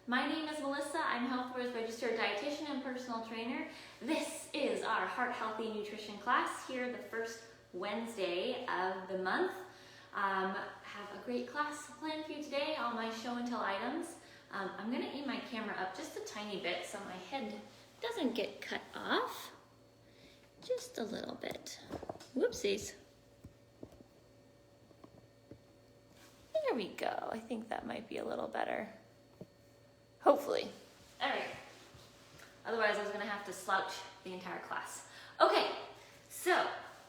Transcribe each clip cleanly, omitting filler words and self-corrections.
My name is Melissa. I'm HealthWare's registered dietitian and personal trainer. This is our Heart Healthy Nutrition class here the first Wednesday of the month. Have a great class planned for you today, all my show and tell items. I'm going to aim my camera up just a tiny bit so my head doesn't get cut off. Just a little bit. Whoopsies. There we go. I think that might be a little better. Hopefully. All right. Otherwise, I was going to have to slouch the entire class. Okay, so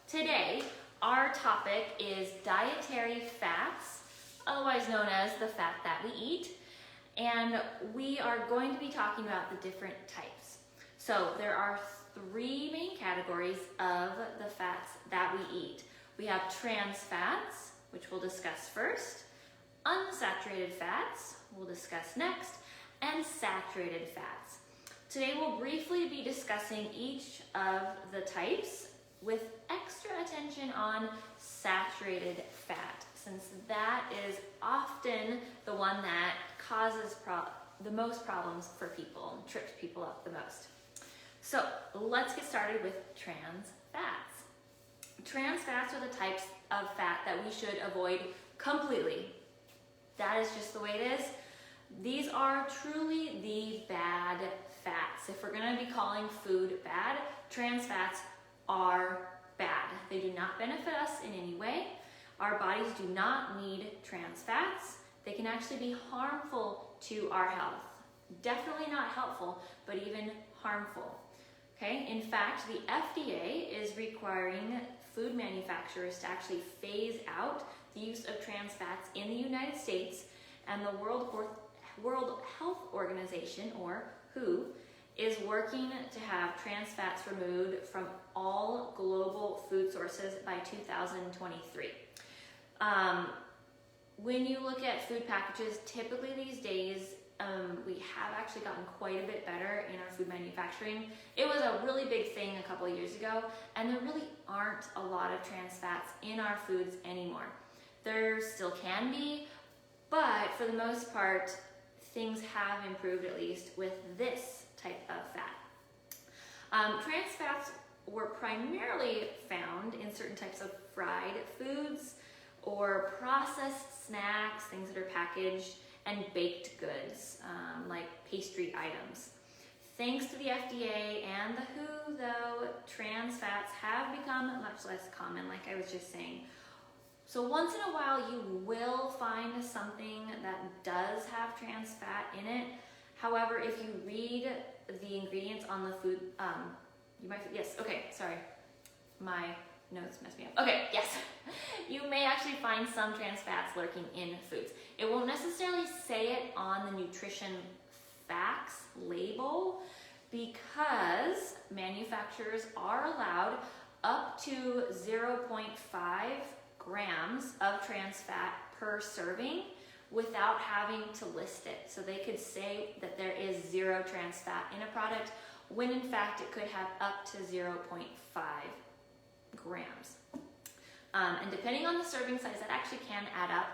today our topic is dietary fats, otherwise known as the fat that we eat. And we are going to be talking about the different types. So there are three main categories of the fats that we eat. We have trans fats, which we'll discuss first, unsaturated fats, we'll discuss next, and saturated fats. Today we'll briefly be discussing each of the types with extra attention on saturated fat, since that is often the one that causes the most problems for people and trips people up the most. So let's get started with trans fats. Trans fats are the types of fat that we should avoid completely. That is just the way it is. These are truly the bad fats. If we're going to be calling food bad, trans fats are bad. They do not benefit us in any way. Our bodies do not need trans fats. They can actually be harmful to our health. Definitely not helpful, but even harmful. Okay? In fact, the FDA is requiring food manufacturers to actually phase out the use of trans fats in the United States, and the World Health Organization, or WHO, is working to have trans fats removed from all global food sources by 2023. When you look at food packages, typically these days, we have actually gotten quite a bit better in our food manufacturing. It was a really big thing a couple of years ago, and there really aren't a lot of trans fats in our foods anymore. There still can be, but for the most part, things have improved, at least with this type of fat. Trans fats were primarily found in certain types of fried foods or processed snacks, things that are packaged, and baked goods, like pastry items. Thanks to the FDA and the WHO, though, trans fats have become much less common, like I was just saying. So once in a while, you will find something that does have trans fat in it. However, if you read the ingredients on the food, you might, yes, okay, sorry. My notes messed me up. Okay, yes. You may actually find some trans fats lurking in foods. It won't necessarily say it on the nutrition facts label because manufacturers are allowed up to 0.5 grams of trans fat per serving without having to list it. So they could say that there is 0 trans fat in a product when in fact it could have up to 0.5 grams. And depending on the serving size, that actually can add up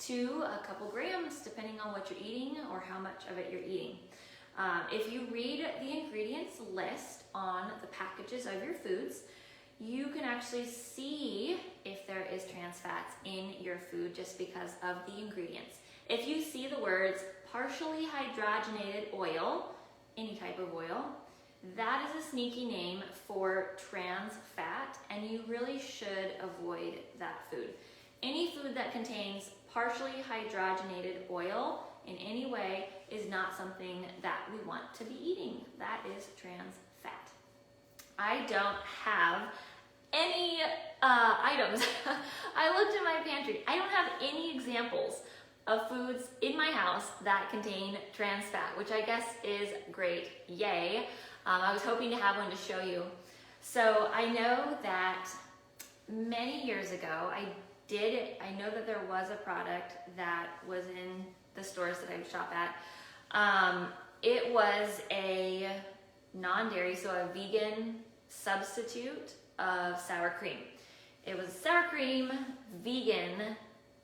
to a couple grams depending on what you're eating or how much of it you're eating. If you read the ingredients list on the packages of your foods, you can actually see if there is trans fats in your food just because of the ingredients. If you see the words partially hydrogenated oil, any type of oil, that is a sneaky name for trans fat, and you really should avoid that food. Any food that contains partially hydrogenated oil in any way is not something that we want to be eating. That is trans fat. I don't have any items. I looked in my pantry. I don't have any examples of foods in my house that contain trans fat, which I guess is great. Yay. I was hoping to have one to show you. So I know that many years ago, I know that there was a product that was in the stores that I would shop at. It was a non-dairy, so a vegan substitute of sour cream. It was a sour cream vegan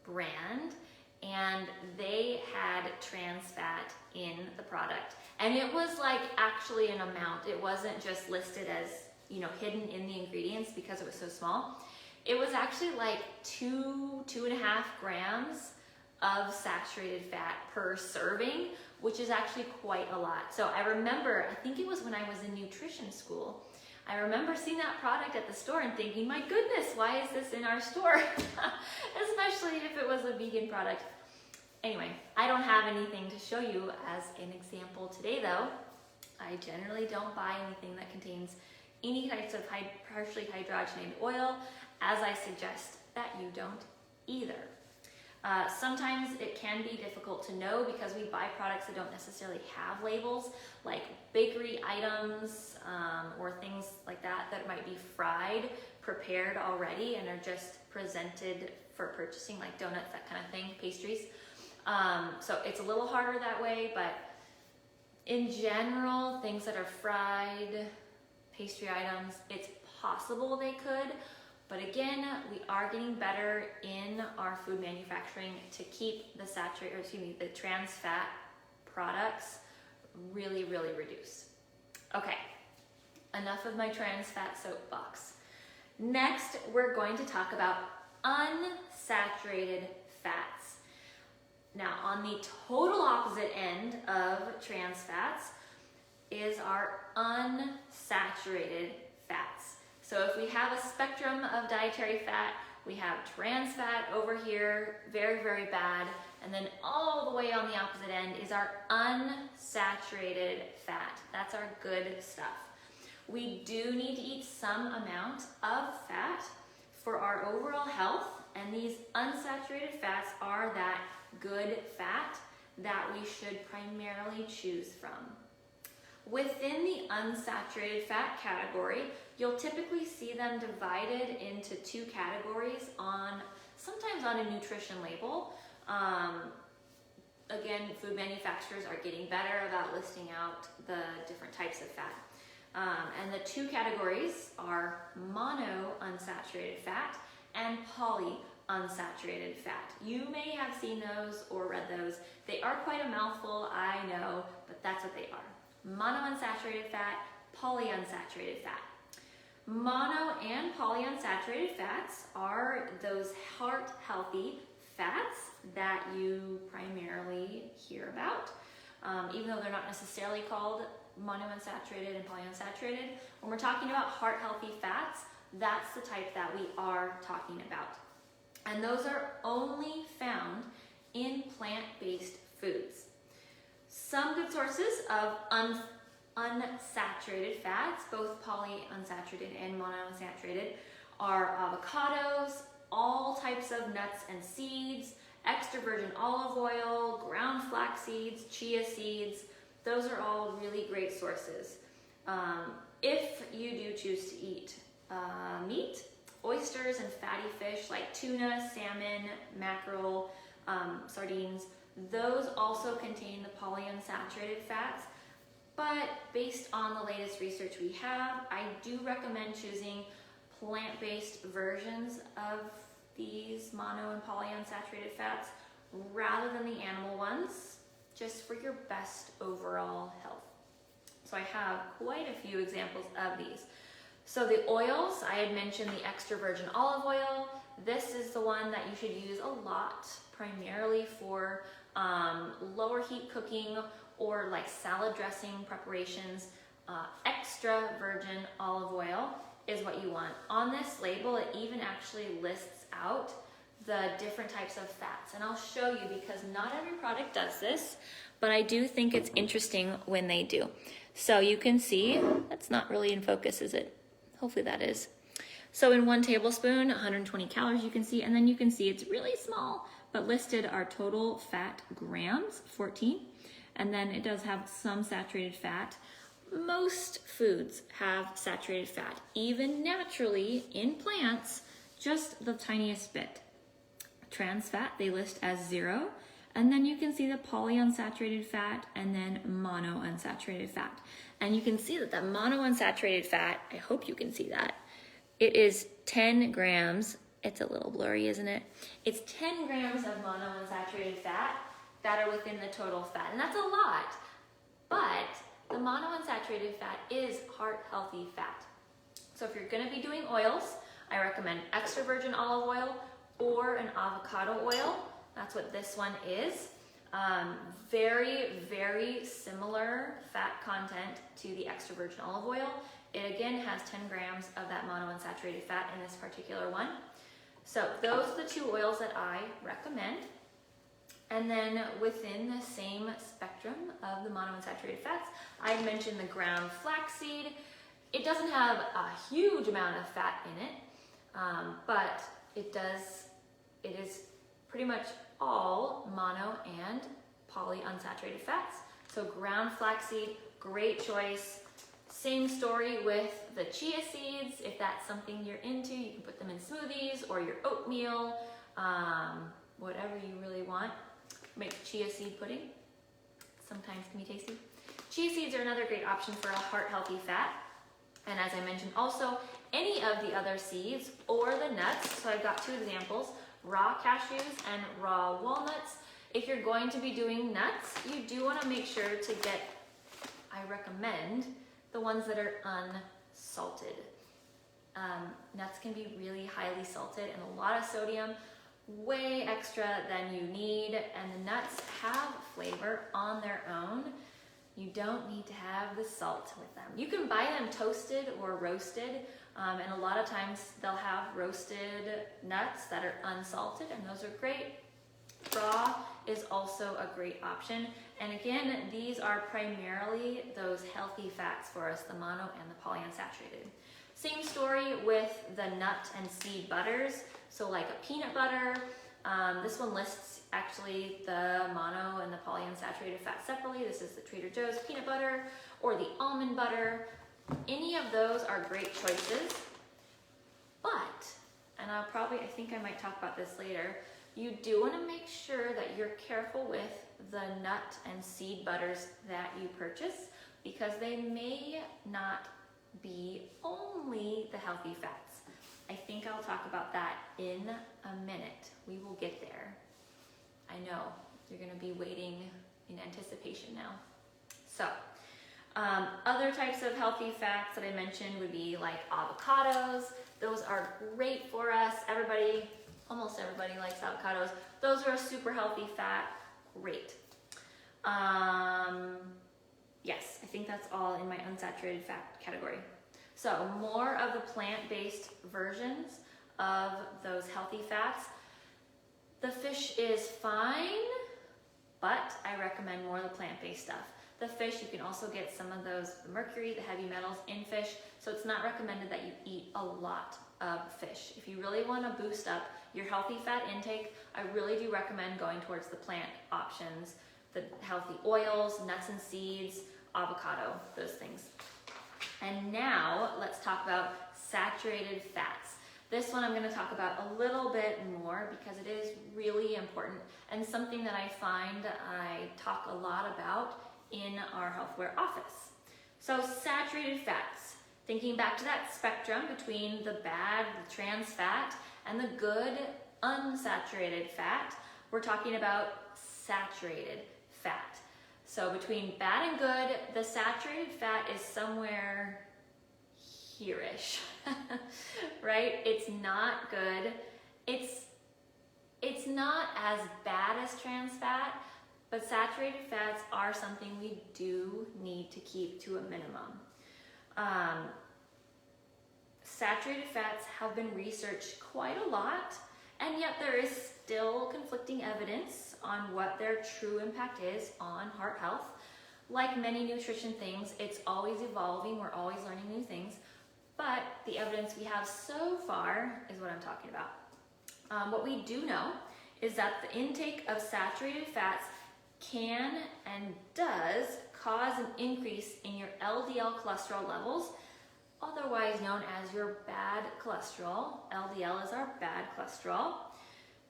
brand, and they had trans fat in the product. And it was like actually an amount. It wasn't just listed as, you know, hidden in the ingredients because it was so small. It was actually like 2.5 grams of saturated fat per serving, which is actually quite a lot. So I remember, I think it was when I was in nutrition school, I remember seeing that product at the store and thinking, my goodness, why is this in our store? Especially if it was a vegan product. Anyway, I don't have anything to show you as an example today though. I generally don't buy anything that contains any types of partially hydrogenated oil, as I suggest that you don't either. Sometimes it can be difficult to know because we buy products that don't necessarily have labels, like bakery items or things like that that might be fried, prepared already, and are just presented for purchasing, like donuts, that kind of thing, pastries. So it's a little harder that way, but in general, things that are fried, pastry items, it's possible they could. But again, we are getting better in our food manufacturing to keep the trans fat products really, really reduced. Okay, enough of my trans fat soapbox. Next, we're going to talk about unsaturated fats. Now, on the total opposite end of trans fats is our unsaturated fats. So if we have a spectrum of dietary fat, we have trans fat over here, very, very bad, and then all the way on the opposite end is our unsaturated fat. That's our good stuff. We do need to eat some amount of fat for our overall health, and these unsaturated fats are that good fat that we should primarily choose from. Within the unsaturated fat category, you'll typically see them divided into two categories sometimes on a nutrition label. Again, food manufacturers are getting better about listing out the different types of fat. And the two categories are monounsaturated fat and polyunsaturated fat. You may have seen those or read those. They are quite a mouthful, I know, but that's what they are. Monounsaturated fat, polyunsaturated fat. Mono and polyunsaturated fats are those heart-healthy fats that you primarily hear about, even though they're not necessarily called monounsaturated and polyunsaturated. When we're talking about heart-healthy fats, that's the type that we are talking about. And those are only found in plant-based foods. Some good sources of unsaturated fats, both polyunsaturated and monounsaturated, are avocados, all types of nuts and seeds, extra virgin olive oil, ground flax seeds, chia seeds. Those are all really great sources. If you do choose to eat meat, oysters and fatty fish like tuna, salmon, mackerel, sardines, those also contain the polyunsaturated fats. But based on the latest research we have, I do recommend choosing plant-based versions of these mono and polyunsaturated fats rather than the animal ones, just for your best overall health. So I have quite a few examples of these. So the oils, I had mentioned the extra virgin olive oil. This is the one that you should use a lot, primarily for lower heat cooking or like salad dressing preparations. Extra virgin olive oil is what you want. On this label, it even actually lists out the different types of fats. And I'll show you because not every product does this, but I do think it's interesting when they do. So you can see, that's not really in focus, is it? Hopefully that is. So in 1 tablespoon, 120 calories you can see, and then you can see it's really small, but listed are total fat grams, 14. And then it does have some saturated fat. Most foods have saturated fat, even naturally in plants, just the tiniest bit. Trans fat, they list as 0. And then you can see the polyunsaturated fat and then monounsaturated fat. And you can see that the monounsaturated fat, I hope you can see that, it is 10 grams It's a little blurry, isn't it? It's 10 grams of monounsaturated fat that are within the total fat, and that's a lot. But the monounsaturated fat is heart healthy fat. So if you're gonna be doing oils, I recommend extra virgin olive oil or an avocado oil. That's what this one is. Very, very similar fat content to the extra virgin olive oil. It again has 10 grams of that monounsaturated fat in this particular one. So those are the two oils that I recommend. And then within the same spectrum of the monounsaturated fats, I mentioned the ground flaxseed. It doesn't have a huge amount of fat in it, but it is pretty much all mono and polyunsaturated fats. So ground flaxseed, great choice. Same story with the chia seeds. If that's something you're into, you can put them in smoothies or your oatmeal, whatever you really want. Make chia seed pudding. Sometimes can be tasty. Chia seeds are another great option for a heart healthy fat. And as I mentioned also, any of the other seeds or the nuts. So I've got two examples, raw cashews and raw walnuts. If you're going to be doing nuts, you do want to make sure to get, I recommend, the ones that are unsalted. Nuts can be really highly salted and a lot of sodium, way extra than you need, and the nuts have flavor on their own. You don't need to have the salt with them. You can buy them toasted or roasted, and a lot of times they'll have roasted nuts that are unsalted, and those are great. Raw is also a great option. And again, these are primarily those healthy fats for us, the mono and the polyunsaturated. Same story with the nut and seed butters. So like a peanut butter, this one lists actually the mono and the polyunsaturated fat separately. This is the Trader Joe's peanut butter or the almond butter. Any of those are great choices, but, and I think I might talk about this later, you do want to make sure that you're careful with the nut and seed butters that you purchase, because they may not be only the healthy fats. I think I'll talk about that in a minute. We will get there. I know you're going to be waiting in anticipation now. So, other types of healthy fats that I mentioned would be like avocados. Those are great for us. Almost everybody likes avocados. Those are a super healthy fat. Great. Yes, I think that's all in my unsaturated fat category. So more of the plant-based versions of those healthy fats. The fish is fine, but I recommend more of the plant-based stuff. The fish, you can also get some of those, the mercury, the heavy metals in fish, so it's not recommended that you eat a lot of fish. If you really want to boost up your healthy fat intake, I really do recommend going towards the plant options, the healthy oils, nuts and seeds, avocado, those things. And now let's talk about saturated fats. This one I'm going to talk about a little bit more because it is really important and something that I find I talk a lot about in our healthware office. So saturated fats, thinking back to that spectrum between the bad, the trans fat, and the good unsaturated fat, we're talking about saturated fat. So between bad and good, the saturated fat is somewhere here-ish, right? It's not good. It's not as bad as trans fat, but saturated fats are something we do need to keep to a minimum. Saturated fats have been researched quite a lot, and yet there is still conflicting evidence on what their true impact is on heart health. Like many nutrition things, it's always evolving, we're always learning new things, but the evidence we have so far is what I'm talking about. What we do know is that the intake of saturated fats can and does cause an increase in your LDL cholesterol levels, otherwise known as your bad cholesterol. LDL is our bad cholesterol.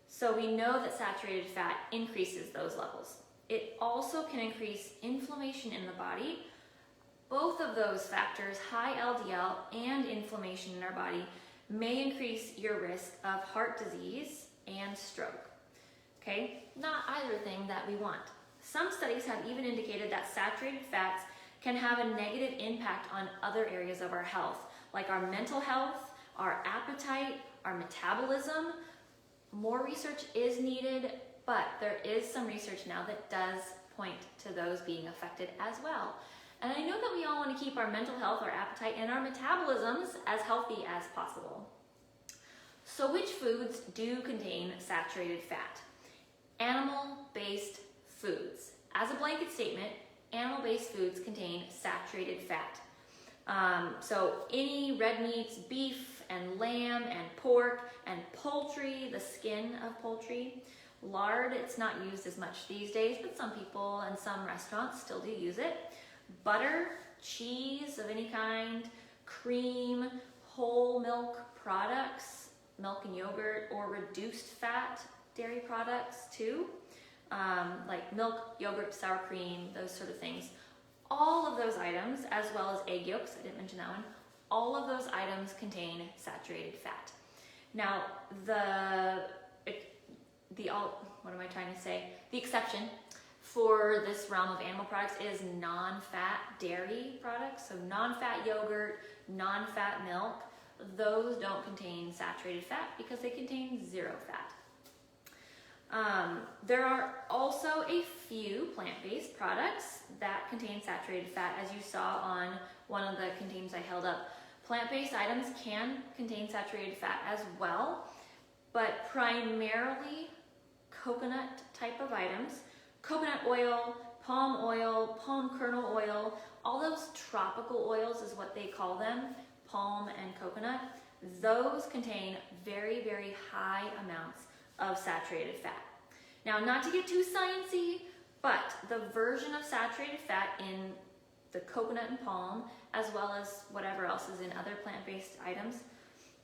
So we know that saturated fat increases those levels. It also can increase inflammation in the body. Both of those factors, high LDL and inflammation in our body, may increase your risk of heart disease and stroke. Okay, not either thing that we want. Some studies have even indicated that saturated fats can have a negative impact on other areas of our health, like our mental health, our appetite, our metabolism. More research is needed, but there is some research now that does point to those being affected as well. And I know that we all want to keep our mental health, our appetite, and our metabolisms as healthy as possible. So which foods do contain saturated fat? Animal-based foods. As a blanket statement, animal-based foods contain saturated fat. So any red meats, beef and lamb and pork and poultry, the skin of poultry. Lard, it's not used as much these days, but some people and some restaurants still do use it. Butter, cheese of any kind, cream, whole milk products, milk and yogurt, or reduced fat dairy products too, like milk, yogurt, sour cream, those sort of things. All of those items, as well as egg yolks, I didn't mention that one, all of those items contain saturated fat. Now, the exception for this realm of animal products is non-fat dairy products. So non-fat yogurt, non-fat milk, those don't contain saturated fat because they contain zero fat. There are also a few plant-based products that contain saturated fat, as you saw on one of the containers I held up. Plant-based items can contain saturated fat as well, but primarily coconut type of items. Coconut oil, palm kernel oil, all those tropical oils is what they call them, palm and coconut. Those contain very, very high amounts of saturated fat. Now, not to get too sciencey, but the version of saturated fat in the coconut and palm, as well as whatever else is in other plant-based items,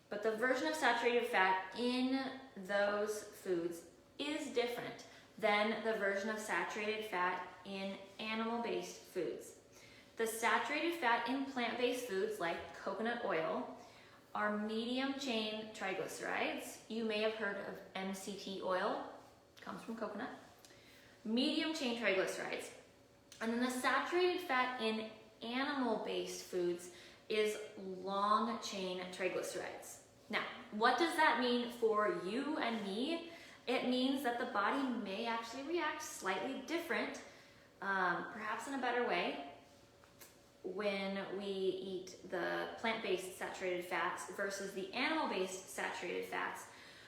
but the version of saturated fat in those foods is different than the version of saturated fat in animal-based foods. The saturated fat in plant-based foods like coconut oil are medium-chain triglycerides. You may have heard of MCT oil, comes from coconut. Medium-chain triglycerides. And then the saturated fat in animal-based foods is long-chain triglycerides. Now, what does that mean for you and me? It means that the body may actually react slightly different, perhaps in a better way, when we eat the plant-based saturated fats versus the animal-based saturated fats.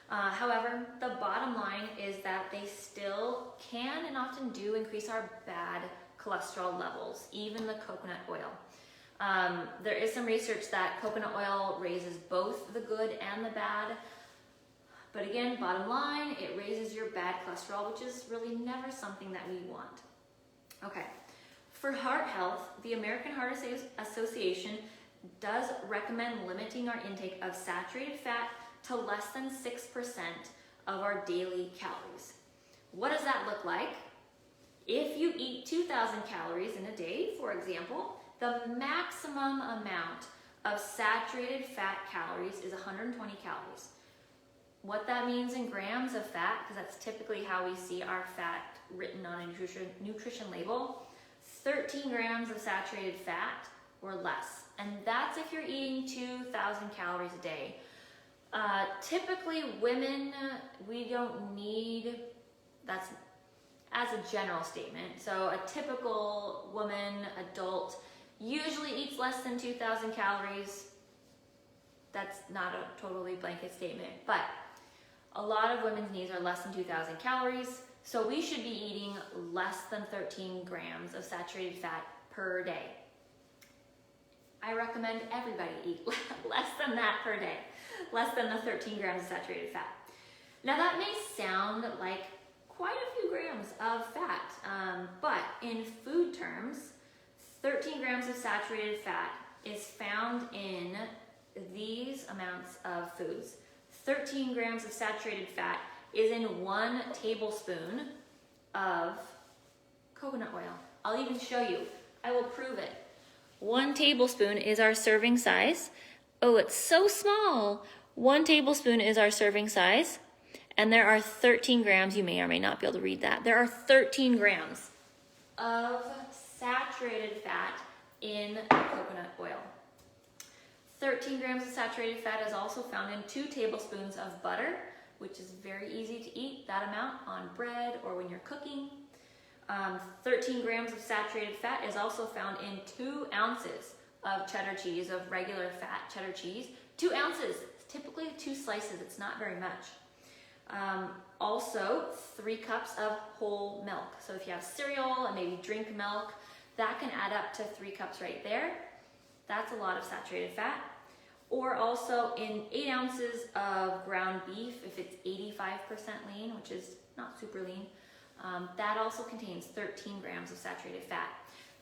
However, the bottom line is that they still can and often do increase our bad cholesterol levels, even the coconut oil. There is some research that coconut oil raises both the good and the bad. But again, bottom line, it raises your bad cholesterol, which is really never something that we want. Okay, for heart health, the American Heart Association does recommend limiting our intake of saturated fat to less than 6% of our daily calories. What does that look like? If you eat 2,000 calories in a day, for example, the maximum amount of saturated fat calories is 120 calories. What that means in grams of fat, because that's typically how we see our fat written on a nutrition label, 13 grams of saturated fat or less. And that's if you're eating 2,000 calories a day. Typically women, we don't need, that's as a general statement. So a typical woman, adult, usually eats less than 2,000 calories. That's not a totally blanket statement, but a lot of women's needs are less than 2,000 calories. So we should be eating less than 13 grams of saturated fat per day. I recommend everybody eat less than that per day, less than the 13 grams of saturated fat. Now that may sound like quite a few grams of fat, but in food terms, 13 grams of saturated fat is found in these amounts of foods. 13 grams of saturated fat is in 1 tablespoon of coconut oil. I'll even show you. I will prove it. 1 tablespoon is our serving size. Oh, it's so small. 1 tablespoon is our serving size, and there are 13 grams, you may or may not be able to read that. There are 13 grams of saturated fat in coconut oil. 13 grams of saturated fat is also found in 2 tablespoons of butter, which is very easy to eat that amount on bread or when you're cooking. 13 grams of saturated fat is also found in 2 ounces of cheddar cheese, of regular fat cheddar cheese. 2 ounces, typically 2 slices, it's not very much. Also, 3 cups of whole milk. So if you have cereal and maybe drink milk, that can add up to 3 cups right there. That's a lot of saturated fat. Or also in 8 ounces of ground beef, if it's 85% lean, which is not super lean, that also contains 13 grams of saturated fat.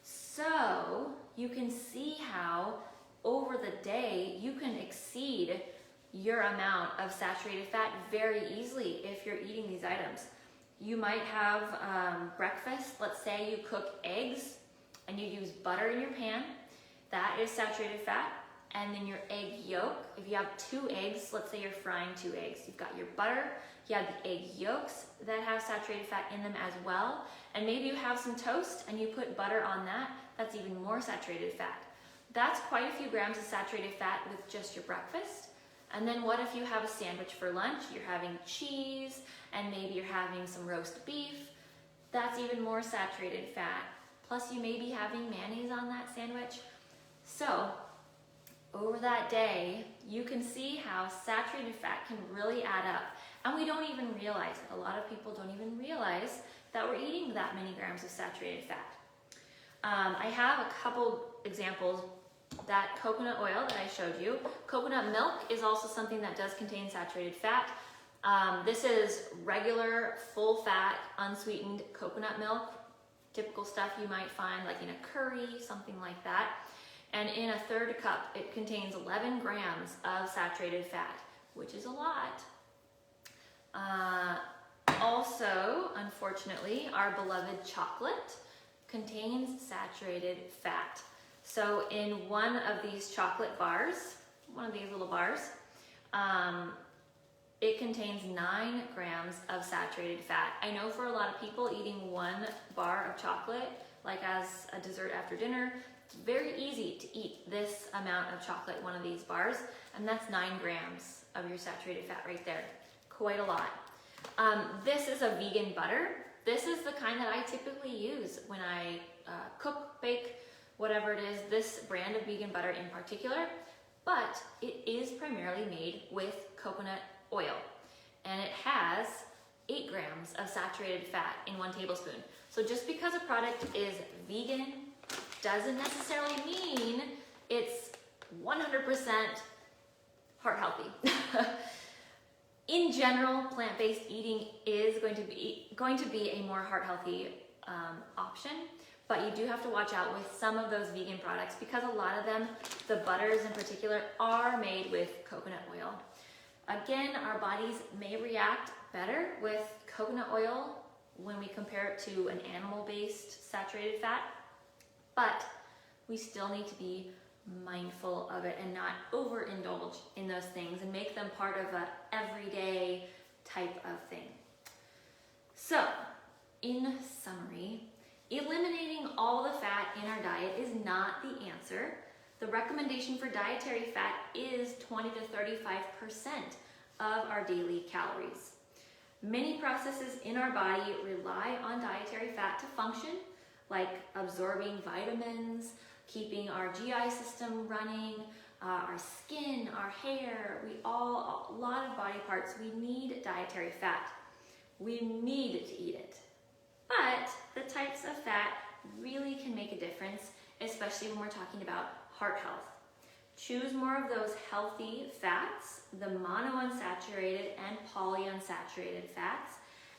So you can see how over the day you can exceed your amount of saturated fat very easily if you're eating these items. You might have breakfast. Let's say you cook eggs and you use butter in your pan. That is saturated fat. And then your egg yolk, if you have 2 eggs, let's say you're frying 2 eggs, you've got your butter, you have the egg yolks that have saturated fat in them as well, and maybe you have some toast and you put butter on that, that's even more saturated fat. That's quite a few grams of saturated fat with just your breakfast. And then what if you have a sandwich for lunch? You're having cheese and maybe you're having some roast beef. That's even more saturated fat. Plus you may be having mayonnaise on that sandwich. So over that day, you can see how saturated fat can really add up. And we don't even realize it. A lot of people don't even realize that we're eating that many grams of saturated fat. I have a couple examples. That coconut oil that I showed you. Coconut milk is also something that does contain saturated fat. This is regular, full fat, unsweetened coconut milk. Typical stuff you might find like in a curry, something like that. And in a 1/3 cup, it contains 11 grams of saturated fat, which is a lot. Also, unfortunately, our beloved chocolate contains saturated fat. So in one of these chocolate bars, one of these little bars, it contains 9 grams of saturated fat. I know for a lot of people eating 1 bar of chocolate, like as a dessert after dinner, it's very easy to eat this amount of chocolate, one of these bars, and that's 9 grams of your saturated fat right there. Quite a lot. This is a vegan butter. This is the kind that I typically use when I cook, bake, whatever it is, this brand of vegan butter in particular, but it is primarily made with coconut oil, and it has 8 grams of saturated fat in 1 tablespoon. So just because a product is vegan doesn't necessarily mean it's 100% heart healthy. In general, plant-based eating is going to be a more heart healthy option, but you do have to watch out with some of those vegan products because a lot of them, the butters in particular, are made with coconut oil. Again, our bodies may react better with coconut oil when we compare it to an animal-based saturated fat, but we still need to be mindful of it and not overindulge in those things and make them part of an everyday type of thing. So, in summary, eliminating all the fat in our diet is not the answer. The recommendation for dietary fat is 20 to 35% of our daily calories. Many processes in our body rely on dietary fat to function, like absorbing vitamins, keeping our GI system running, our skin, our hair, a lot of body parts, we need dietary fat. We need to eat it. But the types of fat really can make a difference, especially when we're talking about heart health. Choose more of those healthy fats, the monounsaturated and polyunsaturated fats,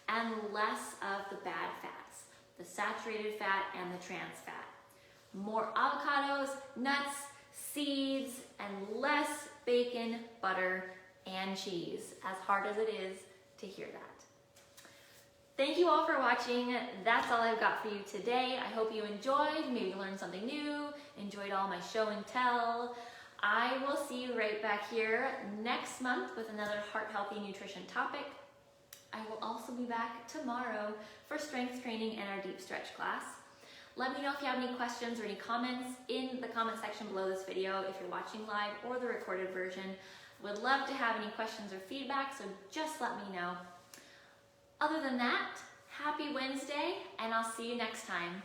and less of the bad fats, the saturated fat and the trans fat. More avocados, nuts, seeds, and less bacon, butter, and cheese, as hard as it is to hear that. Thank you all for watching. That's all I've got for you today. I hope you enjoyed, maybe learned something new, enjoyed all my show and tell. I will see you right back here next month with another heart-healthy nutrition topic. I will also be back tomorrow for strength training and our deep stretch class. Let me know if you have any questions or any comments in the comment section below this video if you're watching live or the recorded version. Would love to have any questions or feedback, so just let me know. Other than that, happy Wednesday, and I'll see you next time.